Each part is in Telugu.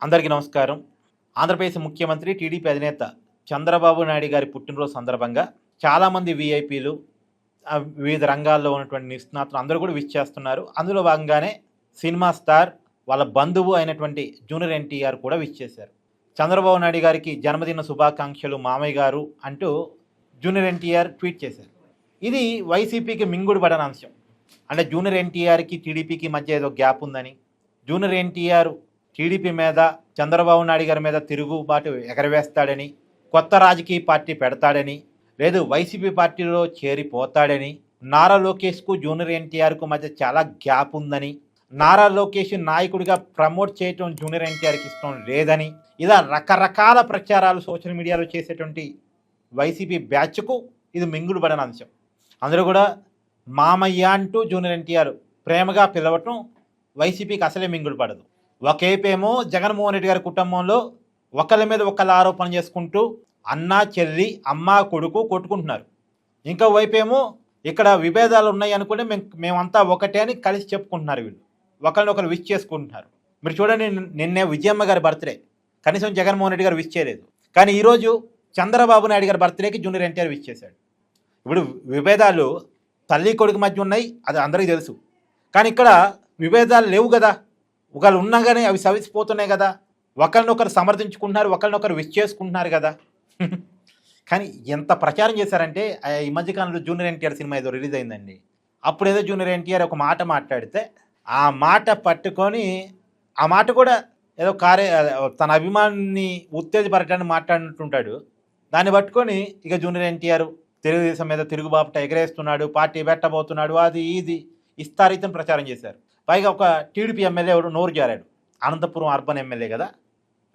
అందరికీ నమస్కారం. ఆంధ్రప్రదేశ్ ముఖ్యమంత్రి, టీడీపీ అధినేత చంద్రబాబు నాయుడు గారి పుట్టినరోజు సందర్భంగా చాలామంది వీఐపీలు, వివిధ రంగాల్లో ఉన్నటువంటి నిష్ణాతులు అందరూ కూడా విష్ చేస్తున్నారు. అందులో భాగంగానే సినిమా స్టార్, వాళ్ళ బంధువు అయినటువంటి జూనియర్ ఎన్టీఆర్ కూడా విష్ చేశారు. చంద్రబాబు నాయుడు గారికి జన్మదిన శుభాకాంక్షలు మామయ్య గారు అంటూ జూనియర్ ఎన్టీఆర్ ట్వీట్ చేశారు. ఇది వైసీపీకి మింగుడు పడని అంశం. అంటే జూనియర్ ఎన్టీఆర్కి టీడీపీకి మధ్య ఏదో గ్యాప్ ఉందని, జూనియర్ ఎన్టీఆర్ టీడీపీ మీద, చంద్రబాబు నాయుడు గారి మీద తిరుగుబాటు ఎగరవేస్తాడని, కొత్త రాజకీయ పార్టీ పెడతాడని, లేదు వైసీపీ పార్టీలో చేరిపోతాడని, నారా లోకేష్కు జూనియర్ ఎన్టీఆర్కు మధ్య చాలా గ్యాప్ ఉందని, నారా లోకేష్ నాయకుడిగా ప్రమోట్ చేయటం జూనియర్ ఎన్టీఆర్కి ఇష్టం లేదని, ఇలా రకరకాల ప్రచారాలు సోషల్ మీడియాలో చేసేటువంటి వైసీపీ బ్యాచ్కు ఇది మింగుడు పడని అంశం. అందరూ కూడా మామయ్య అంటూ జూనియర్ ఎన్టీఆర్ ప్రేమగా పిలవటం వైసీపీకి అసలే మింగుడు పడదు. ఒకేపేమో జగన్మోహన్ రెడ్డి గారి కుటుంబంలో ఒకళ్ళ మీద ఒకళ్ళ ఆరోపణ చేసుకుంటూ అన్న చెల్లి, అమ్మ కొడుకు కొట్టుకుంటున్నారు. ఇంకో వైపేమో ఇక్కడ విభేదాలు ఉన్నాయి అనుకుంటే మేమంతా ఒకటే అని కలిసి చెప్పుకుంటున్నారు. వీళ్ళు ఒకరినొకరు విష్ చేసుకుంటున్నారు. మీరు చూడండి, నిన్నే విజయమ్మ గారి బర్త్డే, కనీసం జగన్మోహన్ రెడ్డి గారు విష్ చేయలేదు. కానీ ఈరోజు చంద్రబాబు నాయుడు గారి బర్త్డేకి జూనియర్ ఎన్టీఆర్ విష్ చేశాడు. ఇప్పుడు విభేదాలు తల్లి కొడుకు మధ్య ఉన్నాయి, అది అందరికీ తెలుసు. కానీ ఇక్కడ విభేదాలు లేవు కదా. ఒకళ్ళు ఉన్నా కానీ అవి సవిసిపోతున్నాయి కదా. ఒకరినొకరు సమర్థించుకుంటున్నారు, ఒకరినొకరు విష్ చేసుకుంటున్నారు కదా. కానీ ఎంత ప్రచారం చేశారంటే, ఈ మధ్యకాలంలో జూనియర్ ఎన్టీఆర్ సినిమా ఏదో రిలీజ్ అయిందండి. అప్పుడు ఏదో జూనియర్ ఎన్టీఆర్ ఒక మాట మాట్లాడితే ఆ మాట పట్టుకొని, ఆ మాట కూడా ఏదో తన అభిమాన్ని ఉత్తేజపరచడానికి మాట్లాడినట్టుంటాడు. దాన్ని పట్టుకొని ఇక జూనియర్ ఎన్టీఆర్ తెలుగుదేశం మీద తిరుగుబాపుట ఎగరేస్తున్నాడు, పార్టీ పెట్టబోతున్నాడు, అది ఇది ఇస్తారీతం ప్రచారం చేశారు. పైగా ఒక టీడీపీ ఎమ్మెల్యే ఎవడు నోరు జారాడు, అనంతపురం అర్బన్ ఎమ్మెల్యే కదా,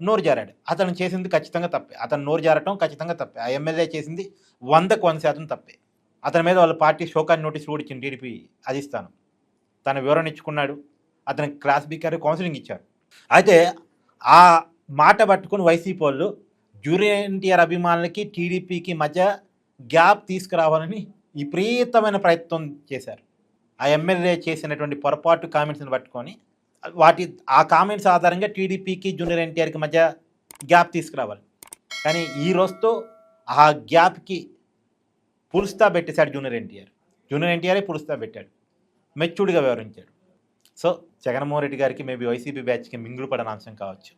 నోరు జారాడు. అతను చేసింది ఖచ్చితంగా తప్పే. అతను నోరు జారటం ఖచ్చితంగా తప్పే. ఆ ఎమ్మెల్యే చేసింది 100% తప్పే. అతని మీద వాళ్ళ పార్టీ షోకాన్ నోటీస్ కూడా ఇచ్చింది టీడీపీ అధిష్టానం. తన వివరణ ఇచ్చుకున్నాడు, అతనికి క్లాస్ బీకారు కౌన్సిలింగ్ ఇచ్చారు. అయితే ఆ మాట పట్టుకుని వైసీపీ వాళ్ళు జూనియర్ ఎన్టీఆర్ అభిమానులకి టీడీపీకి మధ్య గ్యాప్ తీసుకురావాలని విపరీతమైన ప్రయత్నం చేశారు. ఆ ఎమ్మెల్యే చేసినటువంటి పొరపాటు కామెంట్స్ని పట్టుకొని ఆ కామెంట్స్ ఆధారంగా టీడీపీకి జూనియర్ ఎన్టీఆర్కి మధ్య గ్యాప్ తీసుకురావాలి. కానీ ఈ రోజుతో ఆ గ్యాప్కి పులుస్తా పెట్టేశాడు జూనియర్ ఎన్టీఆర్. జూనియర్ ఎన్టీఆరే పులుస్తా పెట్టాడు, మెచ్యూర్డ్గా వ్యవహరించాడు. సో జగన్మోహన్ రెడ్డి గారికి మేబీ వైసీపీ బ్యాచ్కి మింగుడు పడని అంశం కావచ్చు.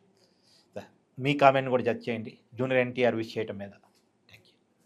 మీ కామెంట్ కూడా జడ్జ్ చేయండి జూనియర్ ఎన్టీఆర్ విష్ చేయటం మీద.